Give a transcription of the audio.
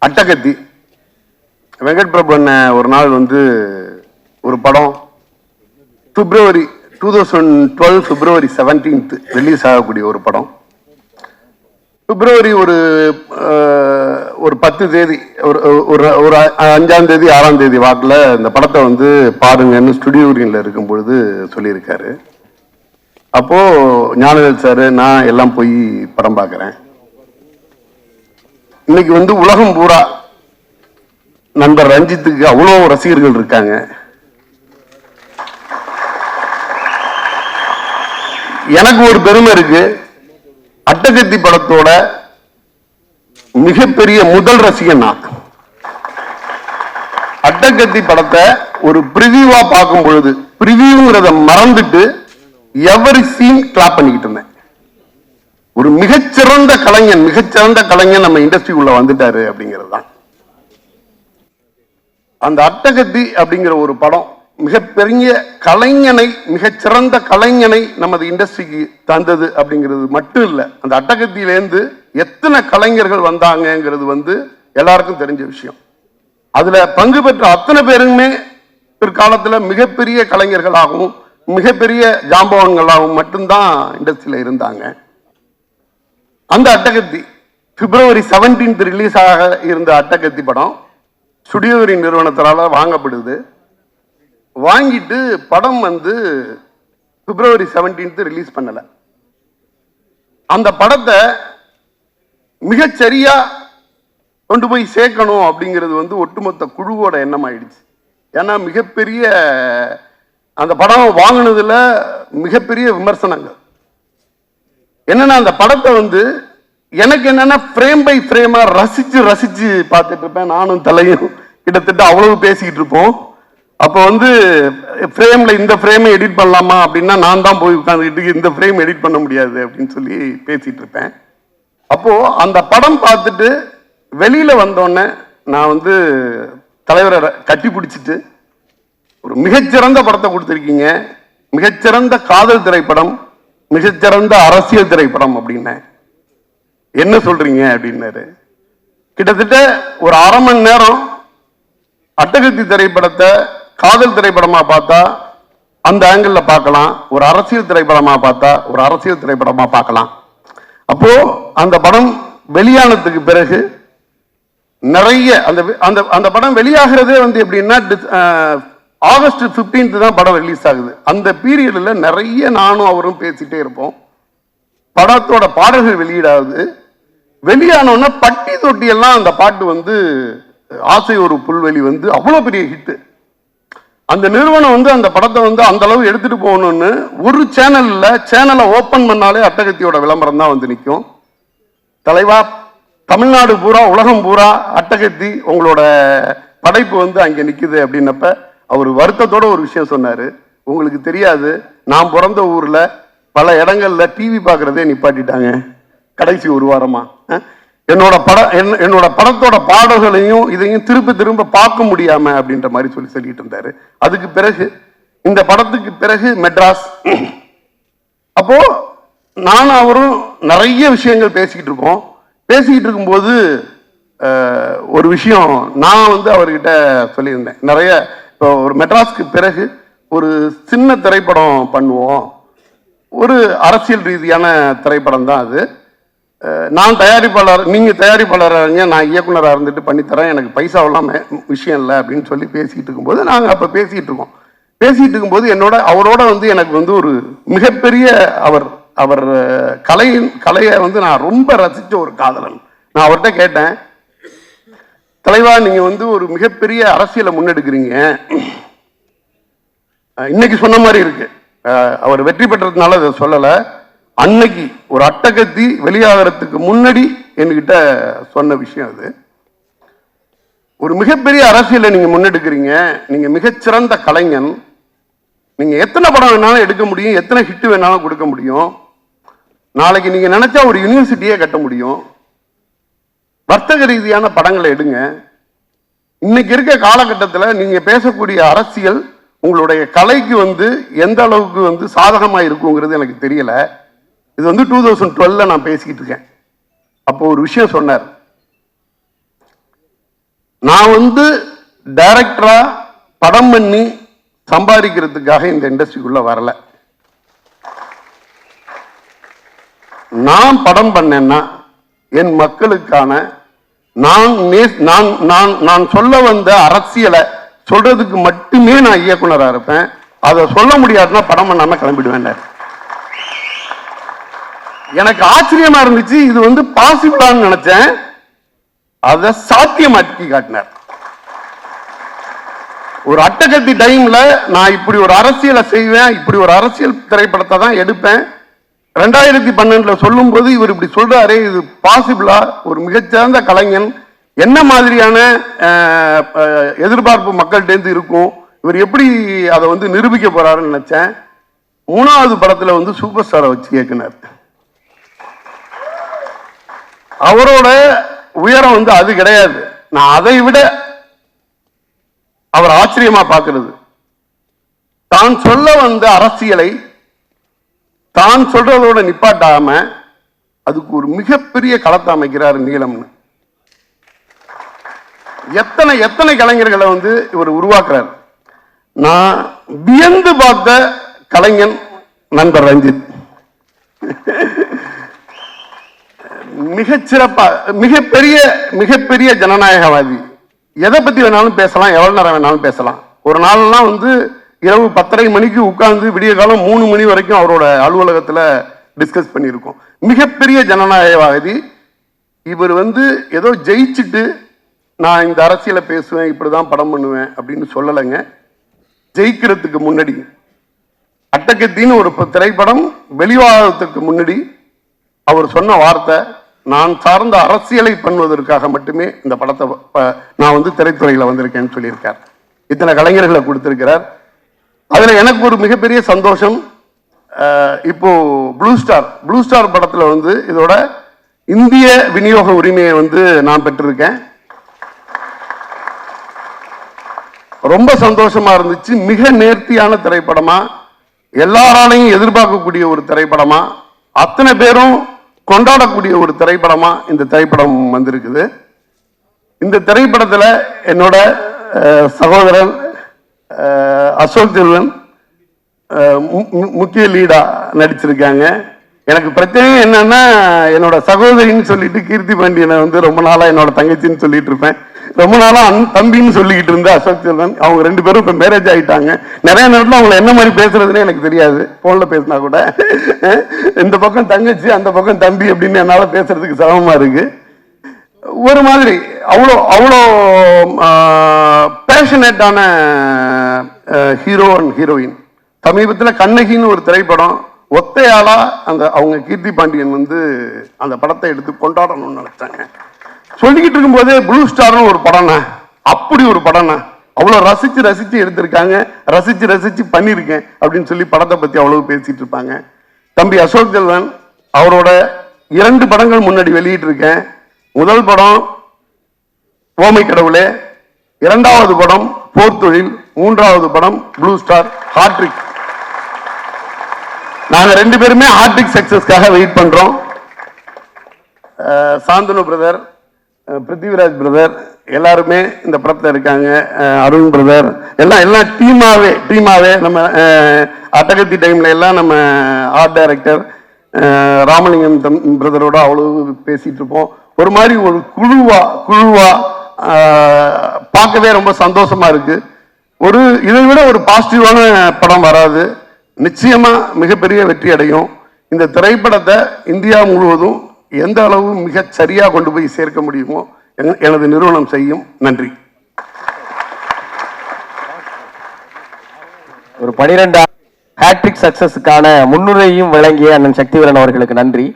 அட்டகத்தி வெங்கட் பிரபு அண்ணன் ஒரு நாள் வந்து ஒரு படம் February 2012 February 17th ரிலீஸ் ஆகக்கூடிய ஒரு படம். பிப்ரவரி ஒரு 10 தேதி ஒரு 5ஆம் தேதி 6ஆம் தேதி வாக்கில் இந்த படத்தை வந்து பாருங்கன்னு ஸ்டுடியோரியனில் இருக்கும் பொழுது சொல்லியிருக்காரு. அப்போ ஞானவேல் சார் நான் எல்லாம் போய் படம் பார்க்குறேன். இன்னைக்கு வந்து உலகம் பூரா நண்பர் ரஞ்சித்துக்கு அவ்வளோ ரசிகர்கள் இருக்காங்க. எனக்கு ஒரு பெருமை இருக்கு. அட்டகத்தி படத்தோட மிகப்பெரிய முதல் ரசிகன் நான். அட்டகத்தி படத்தை ஒரு பிரிவியூவா பார்க்கும் பொழுது பிரிவியூங்கிறத மறந்துட்டு எவரி சீன் கிளாப் பண்ணிக்கிட்டு இருந்தேன். ஒரு மிகச்சிறந்த கலைஞன் நம்ம இண்டஸ்ட்ரிக்குள்ள வந்துட்டாரு அப்படிங்கிறது தான். அந்த அட்டகத்தி அப்படிங்கிற ஒரு படம் மிகப்பெரிய கலைஞனை, மிகச்சிறந்த கலைஞனை நமது இண்டஸ்ட்ரிக்கு தந்தது அப்படிங்கிறது மட்டும் இல்லை, அந்த அட்டகத்தியிலேருந்து எத்தனை கலைஞர்கள் வந்தாங்கிறது வந்து எல்லாருக்கும் தெரிஞ்ச விஷயம். அதுல பங்கு பெற்ற அத்தனை பேருமே பிற்காலத்தில் மிகப்பெரிய கலைஞர்களாகவும் மிகப்பெரிய ஜாம்பவான்களாகவும் மட்டும்தான் இண்டஸ்ட்ரியில இருந்தாங்க. அந்த அட்டகத்தி February 17th ரிலீஸ் ஆக இருந்த அட்டகத்தி படம் ஸ்டுடியோரி நிறுவனத்தால வாங்கப்படுது. வாங்கிட்டு படம் வந்து February 17th ரிலீஸ் பண்ணல. அந்த படத்தை மிகச்சரியா கொண்டு போய் சேர்க்கணும் அப்படிங்கிறது வந்து ஒட்டுமொத்த குழுவோட எண்ணம் ஆயிடுச்சு. ஏன்னா மிகப்பெரிய அந்த படம் வாங்கினதுல மிகப்பெரிய விமர்சனங்கள் என்னன்னா, அந்த படத்தை வந்து எனக்கு என்னன்னா ஃப்ரேம் பை ஃப்ரேமா ரசிச்சு பார்த்துட்டு இருப்பேன். நானும் தலையும் கிட்டத்தட்ட அவ்வளவு பேசிக்கிட்டு இருப்போம். அப்போ வந்து ஃப்ரேம்ல இந்த ஃப்ரேமை எடிட் பண்ணலாமா அப்படின்னா நான் தான் போய் உட்காந்துக்கிட்டு இந்த ஃப்ரேம் எடிட் பண்ண முடியாது அப்படின்னு சொல்லி பேசிட்டு இருப்பேன். அப்போ அந்த படம் பார்த்துட்டு வெளியில வந்தோடனே நான் வந்து தலைவரை கட்டி பிடிச்சிட்டு ஒரு மிகச்சிறந்த படத்தை கொடுத்துருக்கீங்க, மிகச்சிறந்த காதல் திரைப்படம், மிகச்சிறந்த அரசியல் திரைப்படம் அப்படின்னு. என்ன சொல்றீங்க அப்படின்னாரு. கிட்டத்தட்ட ஒரு 1/2 மணி நேரம் அட்டகத்தி திரைப்படத்தை காதல் திரைப்படமா பார்த்தா அந்த ஆங்கிள் பார்க்கலாம், ஒரு அரசியல் திரைப்படமா பார்த்தா ஒரு அரசியல் திரைப்படமா பார்க்கலாம். அப்போ அந்த படம் வெளியானதுக்கு பிறகு நிறைய அந்த படம் வெளியாகிறதே வந்து எப்படின்னா August 15th தான் படம் ரிலீஸ் ஆகுது. அந்த பீரியட்ல நிறைய நானும் அவரும் பேசிட்டே இருப்போம். படத்தோட பாடல்கள் வெளியீடாகுது. வெளியானோன்னா பட்டி தொட்டி எல்லாம் அந்த பாட்டு வந்து ஆசை ஒரு புல்வெளி வந்து அவ்வளோ பெரிய ஹிட்டு. அந்த நிறுவனம் வந்து அந்த படத்தை வந்து அந்த அளவு எடுத்துட்டு போகணும்னு ஒரு சேனலை ஓப்பன் பண்ணாலே அட்டகத்தியோட விளம்பரம் தான் வந்து நிற்கும். தலைவா, தமிழ்நாடு பூரா உலகம் பூரா அட்டகத்தி உங்களோட படைப்பு வந்து அங்கே நிற்குது அப்படின்னப்ப அவர் வருத்தத்தோட ஒரு விஷயம் சொன்னாரு. உங்களுக்கு தெரியாது, நான் பிறந்த ஊர்ல பல இடங்கள்ல டிவி பார்க்கறதே நிப்பாட்டிட்டாங்க கடைசி ஒரு வாரமா. என்னோட படத்தோட பாடல்களையும் இதையும் திரும்ப பார்க்க முடியாம அப்படின்ற மாதிரி சொல்லிட்டு இருந்தாரு. அதுக்கு பிறகு இந்த படத்துக்கு பிறகு மெட்ராஸ். அப்போ நானும் அவரும் நிறைய விஷயங்கள் பேசிக்கிட்டு இருப்போம். பேசிக்கிட்டு இருக்கும்போது ஒரு விஷயம் நான் வந்து அவர்கிட்ட சொல்லியிருந்தேன். நிறைய இப்போ ஒரு மெட்ராஸ்க்கு பிறகு ஒரு சின்ன திரைப்படம் பண்ணுவோம், ஒரு அரசியல் ரீதியான திரைப்படம் தான் அது. நான் தயாரிப்பாளர், நீங்கள் தயாரிப்பாளராக, நான் இயக்குனராக இருந்துட்டு பண்ணித்தரேன், எனக்கு பைசாவெல்லாம் விஷயம் இல்லை அப்படின்னு சொல்லி பேசிகிட்டு இருக்கும்போது நாங்கள் அப்போ பேசிகிட்டு இருக்கும்போது அவரோட வந்து எனக்கு வந்து ஒரு மிகப்பெரிய அவர் கலையை வந்து நான் ரொம்ப ரசித்த ஒரு காதலன். நான் அவர்கிட்ட கேட்டேன், தலைவா நீங்கள் வந்து ஒரு மிகப்பெரிய அரசியலை முன்னெடுக்கிறீங்க, இன்னைக்கு சொன்ன மாதிரி இருக்கு, அவர் வெற்றி பெற்றதுனால அதை சொல்லலை, அன்னைக்கு ஒரு அட்டகத்தி வெளியாகிறதுக்கு முன்னாடி என்கிட்ட சொன்ன விஷயம் அது. ஒரு மிகப்பெரிய அரசியலை நீங்க முன்னெடுக்கிறீங்க, நீங்க மிகச்சிறந்த கலைஞன், நீங்க எத்தனை படம் வேணாலும் எடுக்க முடியும், எத்தனை ஹிட் வேணாலும் கொடுக்க முடியும், நாளைக்கு நீங்க நினைச்சா ஒரு யூனிவர்சிட்டியே கட்ட முடியும், வர்த்தக ரீதியான படங்களை எடுங்க. இன்னைக்கு இருக்க காலகட்டத்தில் நீங்க பேசக்கூடிய அரசியல் உங்களுடைய கலைக்கு வந்து எந்த அளவுக்கு வந்து சாதகமா இருக்குங்கிறது எனக்கு தெரியல. இது வந்து 2012 நான் பேசிக்கிட்டு இருக்கேன். அப்போ ஒரு விஷயம் சொன்னார், நான் வந்து டைரக்டரா படம் பண்ணி சம்பாதிக்கிறதுக்காக இந்த இண்டஸ்ட்ரிக்குள்ள வரல. நான் படம் பண்ணேன்னா என் மக்களுக்கான நான் சொல்ல வந்த அரசியலை சொல்றதுக்கு மட்டுமே நான் இயக்குனரா இருப்பேன். அதை சொல்ல முடியாதுன்னா படம் பண்ணாம கிளம்பிடுவேன். எனக்கு ஆச்சரியமா இருந்துச்சு. இது வந்து பாசிபிளான்னு நினைச்சேன். அதை சாத்தியமாக்கி காட்டினார். ஒரு அட்டகத்தி டைம்ல நான் இப்படி ஒரு அரசியலை செய்வேன், இப்படி ஒரு அரசியல் திரைப்படத்தை தான் எடுப்பேன். 2012 சொல்லும் போது இவர் இப்படி சொல்றாரு, இது பாசிபிளா? ஒரு மிகச்சிறந்த கலைஞன், என்ன மாதிரியான எதிர்பார்ப்பு மக்கள்கிட்ட இருக்கும், இவர் எப்படி அதை வந்து நிரூபிக்க போறாருன்னு நினைச்சேன். 3வது படத்துல வந்து சூப்பர் ஸ்டாரை வச்சு கேட்கினார். அவரோட உயரம் வந்து அது கிடையாது. நான் அதை விட அவர் ஆச்சரியமா பார்க்கிறது, தான் சொல்ல வந்த அரசியலை தான் சொல்றதோட நிப்பாட்டாம அதுக்கு ஒரு மிகப்பெரிய களத்தை அமைக்கிறார் நீலம்னு. எத்தனை எத்தனை கலைஞர்களை வந்து இவர் உருவாக்குறார். நான் வியந்து பார்த்த கலைஞன் நண்பர் ரஞ்சித். மிகச்சிறப்பா, மிகப்பெரிய ஜனநாயகவாதி. எதை பத்தி வேணாலும் பேசலாம், எவ்வளவு நேரம் வேணாலும் பேசலாம். ஒரு நாள்லாம் வந்து இரவு 10:30 மணிக்கு உட்கார்ந்து விடிய காலம் 3 மணி வரைக்கும் அவரோட அலுவலகத்தில் டிஸ்கஸ் பண்ணியிருக்கோம். மிகப்பெரிய ஜனநாயகவாதி. இவர் வந்து ஏதோ ஜெயிச்சுட்டு நான் இந்த அரசியலை பேசுவேன், இப்படிதான் படம் பண்ணுவேன் அப்படின்னு சொல்லலைங்க. ஜெயிக்கிறதுக்கு முன்னாடி அட்டகத்தின்னு ஒரு திரைப்படம் வெளிவாதத்துக்கு முன்னாடி அவர் சொன்ன வார்த்தை, நான் சார்ந்த அரசியலை பண்ணுவதற்காக மட்டுமே இந்த படத்தை நான் வந்து திரைத்துறையில் வந்திருக்கேன்னு சொல்லியிருக்கார். இத்தனை கலைஞர்களை கொடுத்திருக்கிறார். அதுல எனக்கு ஒரு மிகப்பெரிய சந்தோஷம். இப்போ ப்ளூ ஸ்டார் படத்துல வந்து இதோட இந்திய விநியோக உரிமையை வந்து நான் பெற்றிருக்கேன். ரொம்ப சந்தோஷமா இருந்துச்சு. மிக நேர்த்தியான திரைப்படமா, எல்லாராலையும் எதிர்பார்க்கக்கூடிய ஒரு திரைப்படமா, அத்தனை பேரும் கொண்டாடக்கூடிய ஒரு திரைப்படமா இந்த திரைப்படம் வந்திருக்குது. இந்த திரைப்படத்துல என்னோட சகோதரன் அசோக் செல்வன் முக்கிய லீடா நடிச்சிருக்காங்க. எனக்கு பிரச்சனை என்னன்னா, என்னோட சகோதரின்னு சொல்லிட்டு கீர்த்தி பாண்டியனை வந்து ரொம்ப நாளா என்னோட தங்கச்சின்னு சொல்லிட்டு இருப்பேன். ரொம்ப நாளா தம்பின்னு சொல்லிக்கிட்டு இருந்த அசோக் செல்வன், அவங்க 2 பேரும் இப்ப மேரேஜ் ஆயிட்டாங்க. நிறைய நேரத்தில் அவங்களை என்ன மாதிரி பேசுறதுன்னு எனக்கு தெரியாது. போன்ல பேசினா கூட இந்த பக்கம் தங்கச்சி, அந்த பக்கம் தம்பி அப்படின்னு என்னால பேசுறதுக்கு சிரமமா இருக்கு. ஒரு மாதிரி அவ்வளோ அவ்வளோ பேஷனேட்டான ஹீரோ அண்ட் ஹீரோயின். சமீபத்தில் கண்ணகின்னு ஒரு திரைப்படம் ஒத்தையாளா அவங்க கீர்த்தி பாண்டியன் வந்து அந்த படத்தை எடுத்து கொண்டாடணும்னு நினைச்சாங்க. சொல்லிக்கிட்டு இருக்கும்போதே ப்ளூ ஸ்டார்னு ஒரு படம்னா, அப்படி ஒரு படம்னா, அவ்வளோ ரசிச்சு எடுத்திருக்காங்க, ரசிச்சு பண்ணியிருக்கேன் அப்படின்னு சொல்லி படத்தை பத்தி அவ்வளவு பேசிட்டு இருப்பாங்க. தம்பி அசோக் செல்வன் அவரோட 2 படங்கள் முன்னாடி வெளியிட்டு இருக்கேன். முதல் படம் ஓமை கடவுளே, 2வது படம் போர்த்தொழில், 3வது படம் ப்ளூ ஸ்டார் ஹாட்ரிக். நாங்க 2 பேருமே ஹாட்ரிக் சக்சஸ்க்காக வெயிட் பண்றோம். சாந்தனு பிரதர், பிருத்திவிராஜ் பிரதர் எல்லாருமே இந்த படத்துல இருக்காங்க. அருண் பிரதர் எல்லாம் டீமாவே நம்ம அட்டகத்தி டைம்ல எல்லாம் நம்ம ஆர்ட் டைரக்டர் ராமலிங்கம் பிரதரோட அவ்வளவு பேசிட்டு இருப்போம். ஒரு மாதிரி ஒரு குழுவா பார்க்கவே ரொம்ப சந்தோஷமா இருக்கு. இதை விட ஒரு பாசிட்டிவான படம் வராது. நிச்சயமா மிகப்பெரிய வெற்றி அடையும். இந்த திரைப்படத்தை இந்தியா முழுவதும் எந்த அளவு மிக சரியா கொண்டு போய் சேர்க்க முடியுமோ எனது நிறுவனம் செய்யும். நன்றி. ஒரு 12 ஹேட்ரிக் சக்சஸுக்கான முன்னுரையும் வழங்கிய அண்ணன் சக்திவேலன் அவர்களுக்கு நன்றி.